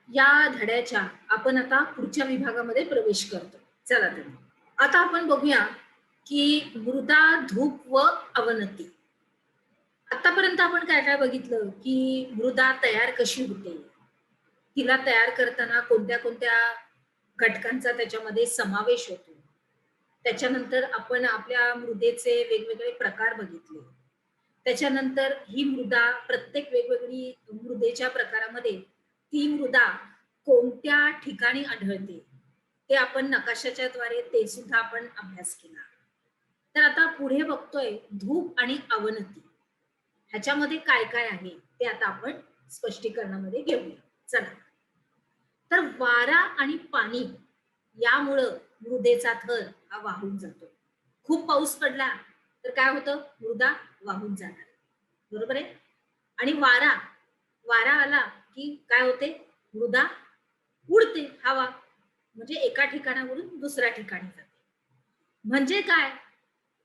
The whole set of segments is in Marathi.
या धड्याच्या आपण आता पुढच्या विभागामध्ये प्रवेश करतो. चला तर. आता आपण बघूया की मृदा, धूप व अवनती. आतापर्यंत आपण काय काय बघितलं की मृदा तयार कशी होते, तिला तयार करताना कोणत्या कोणत्या घटकांचा त्याच्यामध्ये समावेश होतो. त्याच्यानंतर आपण आपल्या मृदेचे वेगवेगळे प्रकार बघितले. त्याच्यानंतर ही मृदा प्रत्येक वेगवेगळी मृदेच्या प्रकारामध्ये ती मृदा कोणत्या ठिकाणी आढळते ते आपण नकाशाच्या द्वारे ते सुद्धा आपण अभ्यास केला. तर आता पुढे बघतोय धूप आणि अवनती ह्याच्यामध्ये काय काय आहे ते आता आपण स्पष्टीकरणामध्ये घेऊया. चला. तर वारा आणि पाणी यामुळं मृदेचा थर हा वाहून जातो. खूप पाऊस पडला तर काय होतं, मृदा वाहून जाणार. बरोबर आहे. आणि वारा वारा आला की काय होते, मृदा उडते. हवा म्हणजे एका ठिकाणावरून दुसऱ्या ठिकाणी जाते. म्हणजे काय,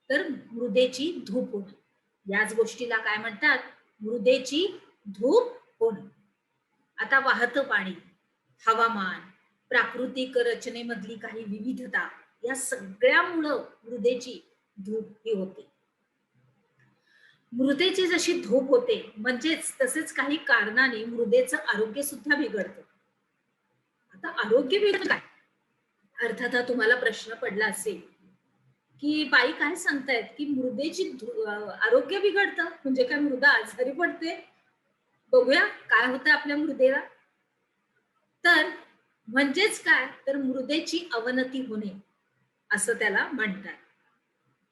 तर मृदेची धूप होणं. याच गोष्टीला काय म्हणतात, मृदेची धूप होणं. आता वाहतं पाणी, हवामान, प्राकृतिक रचनेमधली काही विविधता या सगळ्यामुळं मृदेची धूप ही होते. मृदेची जशी धूप होते म्हणजेच तसेच काही कारणाने मृदेचं आरोग्य सुद्धा बिघडतं. आता आरोग्य बिघडतं काय? अर्थात हा तुम्हाला प्रश्न पडला असेल की बाई काय सांगतायत की मृदेची आरोग्य बिघडतं म्हणजे काय, मृदा आजारी पडते? बघूया काय होतं आपल्या मृदेला. तर म्हणजेच काय, तर मृदेची अवनती होणे असं त्याला म्हणतात.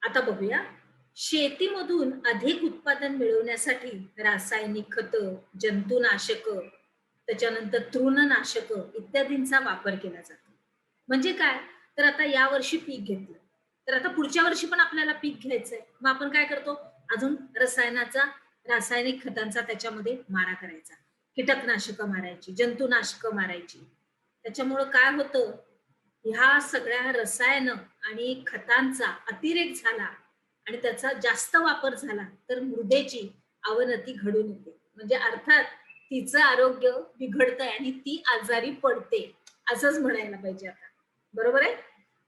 आता बघूया. शेतीमधून अधिक उत्पादन मिळवण्यासाठी रासायनिक खतं, जंतुनाशक, त्याच्यानंतर तृणनाशक इत्यादींचा वापर केला जातो. म्हणजे काय, तर आता या वर्षी पीक घेतलं तर आता पुढच्या वर्षी पण आपल्याला पीक घ्यायचंय, मग आपण काय करतो, अजून रासायनिक खतांचा त्याच्यामध्ये मारा करायचा, कीटकनाशक मारायची, जंतुनाशक मारायची. त्याच्यामुळं काय होतं, ह्या सगळ्या रसायन आणि खतांचा अतिरेक झाला आणि त्याचा जास्त वापर झाला तर मृदेची अवनती घडून येते. म्हणजे अर्थात तिचं आरोग्य बिघडतंय आणि ती आजारी पडते असंच म्हणायला पाहिजे आता. बरोबर आहे.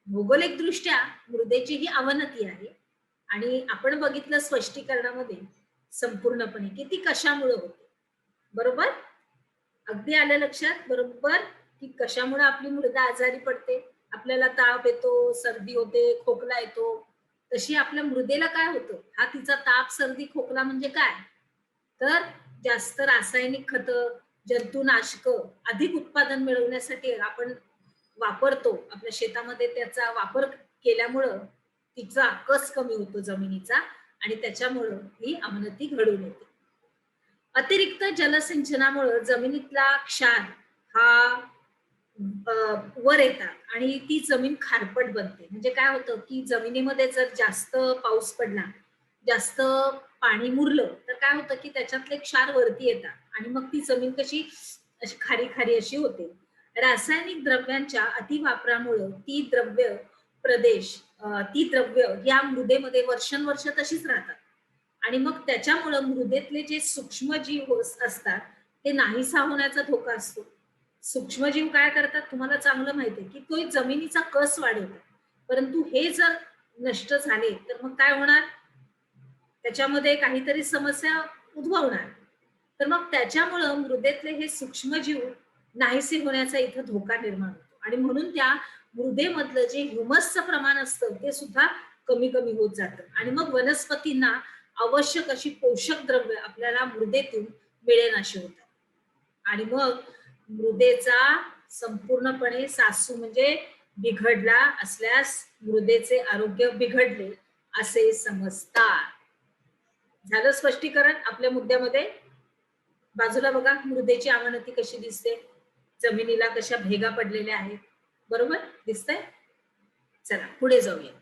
भौगोलिक दृष्ट्या मृदेची ही अवनती आहे आणि आपण बघितलं स्पष्टीकरणामध्ये संपूर्णपणे की ती कशामुळे होते. बरोबर. अगदी आलं लक्षात. बरोबर की कशामुळे आपली मृदा आजारी पडते. आपल्याला ताप येतो, सर्दी होते, खोकला येतो. तशी आपल्या मृदेला काय होतं, हा तिचा ताप, सर्दी, खोकला म्हणजे काय, तर जास्त रासायनिक खतं, जंतुनाशक अधिक उत्पादन मिळवण्यासाठी आपण वापरतो. आपल्या शेतामध्ये त्याचा वापर केल्यामुळं तिचा कस कमी होतो जमिनीचा आणि त्याच्यामुळं ही अवनती घडून येते. अतिरिक्त जलसिंचनामुळे जमिनीतला क्षार हा अ, वर येतात आणि ती जमीन खारपट बनते. म्हणजे काय होतं की जमिनीमध्ये जर जास्त पाऊस पडला, जास्त पाणी मुरलं तर काय होतं की त्याच्यातले क्षार वरती येतात आणि मग ती जमीन कशी अशी खारी खारी अशी होते. रासायनिक द्रव्यांच्या अतिवापरामुळे ती द्रव्य या मृदेमध्ये वर्षानुवर्ष तशीच राहतात आणि मग त्याच्यामुळं मृदेतले जे सूक्ष्मजीव असतात ते नाहीसा होण्याचा धोका असतो. सूक्ष्मजीव काय करतात तुम्हाला चांगलं माहिती आहे की तो जमिनीचा कस वाढवतात. परंतु हे जर नष्ट झाले तर मग काय होणार, त्याच्यामध्ये काहीतरी समस्या उद्भवणार. तर मग त्याच्यामुळं मृदेतले हे सूक्ष्मजीव नाहीसे होण्याचा इथं धोका निर्माण होतो आणि म्हणून त्या मृदेमधलं जे ह्युमसचं प्रमाण असतं ते सुद्धा कमी कमी होत जातं आणि मग वनस्पतींना आवश्यक अशी पोषक द्रव्य आपल्याला मृदेतून मिळेनाशी होतात आणि मग मृदेचा संपूर्णपणे सासू म्हणजे बिघडला असल्यास मृदेचे आरोग्य बिघडले असे समजतात. झालं स्पष्टीकरण आपल्या मुद्द्यामध्ये. बाजूला बघा मृदेची अवनती कशी दिसते, जमिनीला कशा भेगा पडलेल्या आहेत. बरोबर दिसतंय. चला पुढे जाऊया.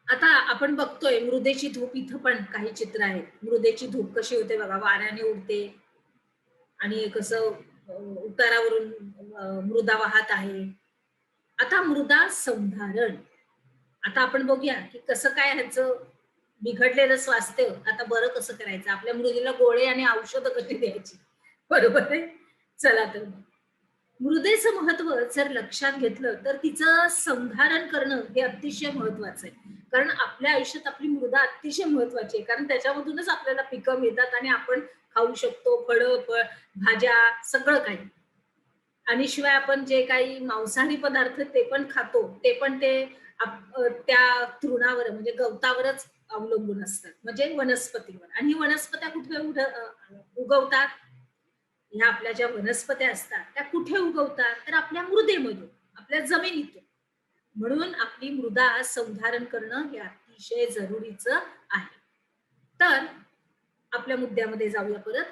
आता आपण बघतोय मृदेची धूप, इथं पण काही चित्र आहेत. मृदेची धूप कशी होते बघा, वाऱ्याने उडते आणि कसं उतारावरून मृदा वाहत आहे. आता मृदा संधारण, आता आपण बघूया की कसं काय ह्याचं बिघडलेलं स्वास्थ्य आता बरं कसं करायचं, आपल्या मृदेला गोळे आणि औषधं कशी द्यायची. बरोबर आहे. चला तर मग. मृदेचं महत्व जर लक्षात घेतलं तर तिचं संधारण करणं हे अतिशय महत्वाचं आहे. कारण आपल्या आयुष्यात आपली मृदा अतिशय महत्वाची आहे. कारण त्याच्यामधूनच आपल्याला पिकं मिळतात आणि आपण खाऊ शकतो फळं, भाज्या सगळं काही. आणि शिवाय आपण जे काही मांसाहारी पदार्थ ते पण खातो, ते पण ते त्या तृणावर म्हणजे गवतावरच अवलंबून असतात. म्हणजे वनस्पतीवर. आणि ही वनस्पत्या कुठे उगवतात? ह्या आपल्या ज्या वनस्पत्या असतात त्या कुठे उगवतात? तर आपल्या मृदेमधून, आपल्या जमिनीतून. म्हणून आपली मृदा संधारण करणं हे अतिशय जरुरीचं आहे. तर आपल्या मुद्द्यामध्ये जाऊया परत,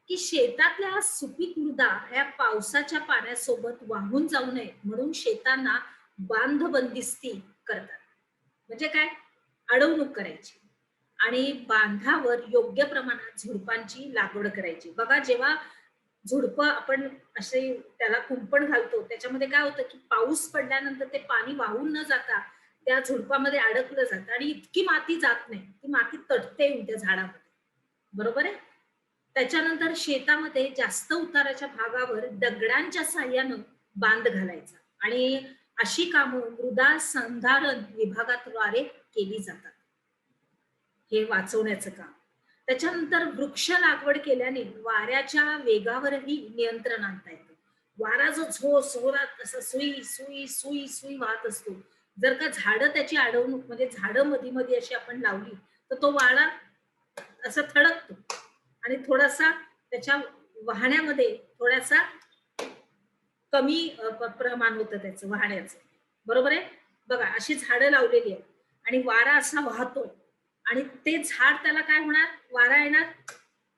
की शेतातल्या सुपीक मृदा ह्या पावसाच्या पाण्यासोबत वाहून जाऊ नये म्हणून शेतांना बांध बंदिस्ती करतात. म्हणजे काय? अडवणूक करायची आणि बांधावर योग्य प्रमाणात झुडपांची लागवड करायची. बघा, जेव्हा झुडपं आपण असे त्याला कुंपण घालतो, त्याच्यामध्ये काय होतं, की पाऊस पडल्यानंतर ते पाणी वाहून न जाता त्या झुडपामध्ये अडकलं जातं आणि इतकी माती जात नाही. ती माती तटते त्या झाडामध्ये. बरोबर आहे? त्याच्यानंतर शेतामध्ये जास्त उताराच्या भागावर दगडांच्या साहाय्यानं बांध घालायचा आणि अशी कामं मृदा संधारण विभागाद्वारे केली जातात. हे वाचवण्याचं काम. त्याच्यानंतर वृक्ष लागवड केल्याने वाऱ्याच्या वेगावरही नियंत्रण आणता येतं. वारा जो जोरात असं सुई सुई सुई सुई वाहत असतो, जर का झाडं त्याची अडवणूक म्हणजे झाडं मध्ये मध्ये अशी आपण लावली तर तो वारा असं थडकतो आणि थोडासा त्याच्या वाहण्यामध्ये थोडासा कमी प्रमाण होतं त्याचं वाहण्याचं. बरोबर आहे? बघा, अशी झाडं लावलेली आहेत आणि वारा असा वाहतो आणि ते झाड, त्याला काय होणार? वारा येणार,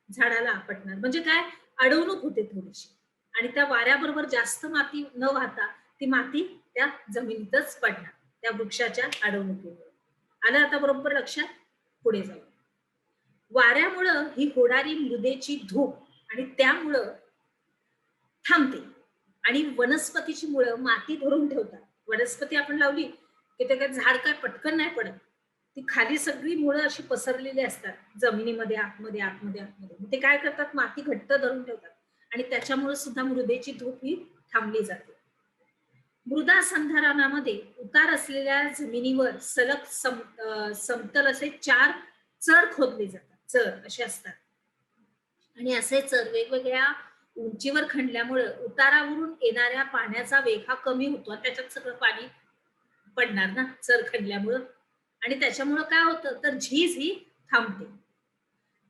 झाडाला आपटणार. म्हणजे काय? अडवणूक होते थोडीशी आणि त्या वाऱ्याबरोबर जास्त माती न वाहता ती माती त्या जमिनीतच पडणार त्या वृक्षाच्या अडवणुकीमुळे. आलं आता बरोबर लक्षात? पुढे जाऊ. वाऱ्यामुळं ही होणारी मृदेची धूप आणि त्यामुळं थांबते आणि वनस्पतीची मुळं माती धरून ठेवतात. वनस्पती आपण लावली की ते काय झाड काय पटकन नाही पडत. ती खाली सगळी मुळं अशी पसरलेली असतात जमिनीमध्ये आतमध्ये आतमध्ये आतमध्ये. मग ते काय करतात? माती घट्ट धरून ठेवतात आणि त्याच्यामुळे सुद्धा मृदेची धूप ही थांबली जाते. मृदा संधारणामध्ये उतार असलेल्या जमिनीवर सलग समतल असे 4 चर खोदले जातात. चर असे असतात आणि असे चर वेगवेगळ्या उंचीवर खणल्यामुळे उतारावरून येणाऱ्या पाण्याचा वेग हा कमी होतो आणि त्याच्यात सगळं पाणी पडणार ना चर खणल्यामुळं. आणि त्याच्यामुळं काय होतं, तर झीज ही थांबते.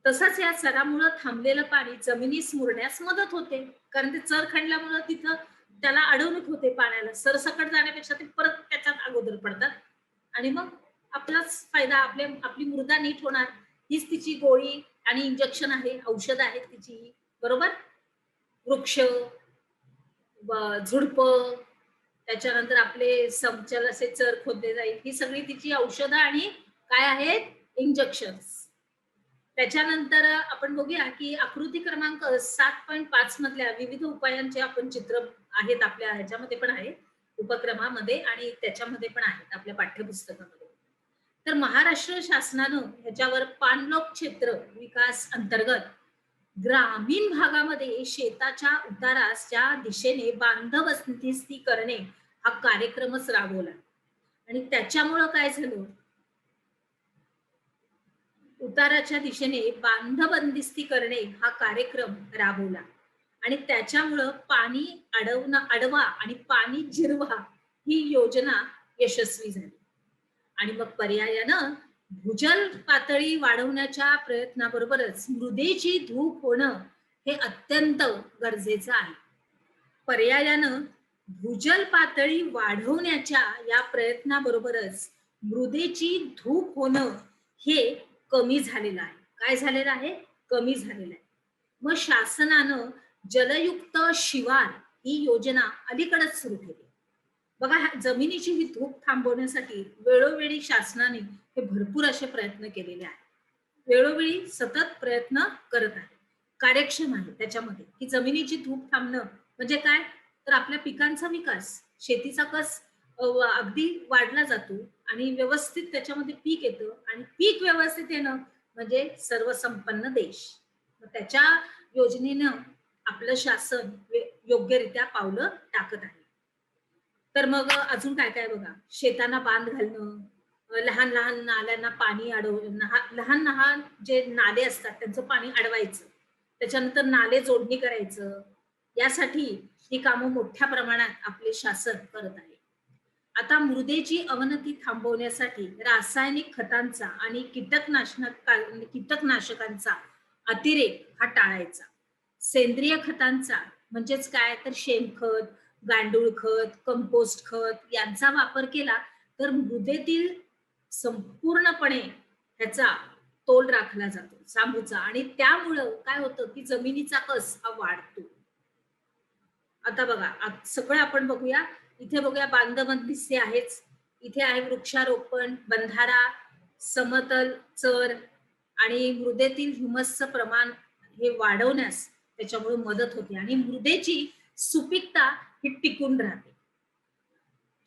तसंच या चरामुळं थांबलेलं पाणी जमिनीस मुरण्यास मदत होते. कारण ते चर खणल्यामुळं तिथं त्याला अडवणूक होते पाण्याला. सरसकट जाण्यापेक्षा ते परत त्याच्यात अगोदर पडतात आणि मग आपलाच फायदा, आपली मृदा नीट होणार. हीच तिची गोळी आणि इंजेक्शन आहे, औषध आहेत तिची. बरोबर? वृक्ष, झुडपं, त्याच्यानंतर आपले समचल असे चर खोदले जाईल. ही सगळी तिची औषधं आणि काय आहेत? इंजेक्शन्स. त्याच्यानंतर आपण बघूया, की आकृती क्रमांक 7.5 मधल्या विविध उपायांचे आपण चित्र आहेत आपल्या ह्याच्यामध्ये पण आहे, उपक्रमामध्ये आणि त्याच्यामध्ये पण आहेत आपल्या पाठ्यपुस्तकामध्ये. तर महाराष्ट्र शासनानं ह्याच्यावर पाणलोट क्षेत्र विकास अंतर्गत ग्रामीण भागामध्ये शेताच्या उताराच्या दिशेने बांध बंदिस्ती करणे हा कार्यक्रमच राबवला आणि त्याच्यामुळं काय झालं? उताराच्या दिशेने बांध बंदिस्ती करणे हा कार्यक्रम राबवला आणि त्याच्यामुळं पाणी अडवा आणि पाणी जिरवा ही योजना यशस्वी झाली. आणि मग पर्यायानं भूजल पातळी वाढवण्याच्या प्रयत्नाबरोबरच मृदेची धूप होणं हे अत्यंत गरजेचं आहे. पर्यायानं भूजल पातळी वाढवण्याच्या या प्रयत्नाबरोबरच मृदेची धूप होणं हे कमी झालेलं आहे. काय झालेलं आहे? कमी झालेलं आहे. मग शासनानं जलयुक्त शिवार ही योजना अलीकडेच सुरू केली. बघा, जमिनीची ही धूप थांबवण्यासाठी वेळोवेळी शासनाने हे भरपूर असे प्रयत्न केलेले आहेत. वेळोवेळी सतत प्रयत्न करत आहे. कार्यक्षम आहे त्याच्यामध्ये, की जमिनीची धूप थांबणं म्हणजे काय? तर आपल्या पिकांचा विकास, शेतीचा कस अगदी वाढला जातो आणि व्यवस्थित त्याच्यामध्ये पीक येतं आणि पीक व्यवस्थित येणं म्हणजे सर्वसंपन्न देश. त्याच्या योजनेनं आपलं शासन योग्यरित्या पावलं टाकत आहे. तर मग अजून काय काय बघा, शेतांना बांध घालणं, लहान लहान नाल्यांना पाणी लहान लहान जे नाले असतात त्यांचं पाणी अडवायचं, त्याच्यानंतर नाले जोडणी करायचं. यासाठी ही कामं मोठ्या प्रमाणात आपले शासन करत आहे. आता मृदेची अवनती थांबवण्यासाठी रासायनिक खतांचा आणि कीटकनाशकांचा अतिरेक हा टाळायचा. सेंद्रिय खतांचा म्हणजेच काय तर शेणखत, गांडूळ खत, कंपोस्ट खत यांचा वापर केला तर मृदेतील संपूर्णपणे ह्याचा तोल राखला जातो, सामूचा, आणि त्यामुळं काय होतं की जमिनीचा कस हा वाढतो. आता बघा सगळं आपण बघूया. इथे बघूया बांधबंदिस्ते आहेच. इथे आहे वृक्षारोपण, बंधारा, समतल चर आणि मृदेतील ह्युमसचं प्रमाण हे वाढवण्यास त्याच्यामुळे मदत होते आणि मृदेची सुपीकता ही टिकून राहते.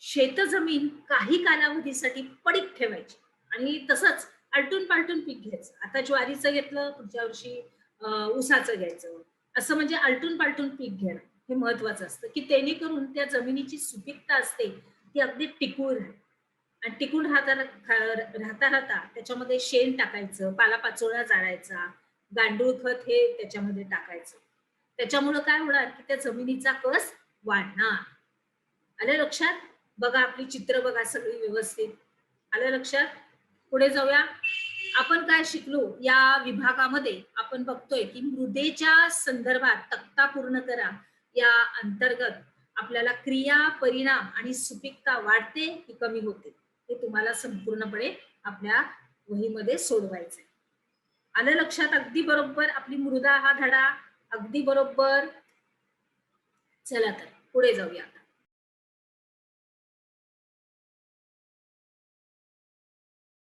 शेतजमीन काही कालावधीसाठी पडीक ठेवायची आणि तसंच आलटून पालटून पीक घ्यायचं. आता ज्वारीचं घेतलं, पुढच्या वर्षी ऊसाचं घ्यायचं. असं म्हणजे आलटून पालटून पीक घेणं हे महत्वाचं असतं, की जेणेकरून त्या जमिनीची सुपीकता असते ती अगदी टिकून राहते. आणि टिकून राहता राहता त्याच्यामध्ये शेण टाकायचं, पालापाचोळा जाळायचा, गांडूळ खत हे त्याच्यामध्ये टाकायचं. त्याच्यामुळं काय होणार की त्या जमिनीचा कस वाढणार. आलं लक्षात? बघा आपली चित्र बघा सगळी व्यवस्थित. आलं लक्षात? पुढे जाऊया. आपण काय शिकलो या विभागामध्ये आपण बघतोय की मृदेच्या संदर्भात तक्ता पूर्ण करा या अंतर्गत आपल्याला क्रिया, परिणाम आणि सुपीकता वाढते की कमी होते हे तुम्हाला संपूर्णपणे आपल्या वहीमध्ये सोडवायचंय. आलं लक्षात? अगदी बरोबर. आपली मृदा हा धडा अगदी बरोबर. चला तर पुढे जाऊया.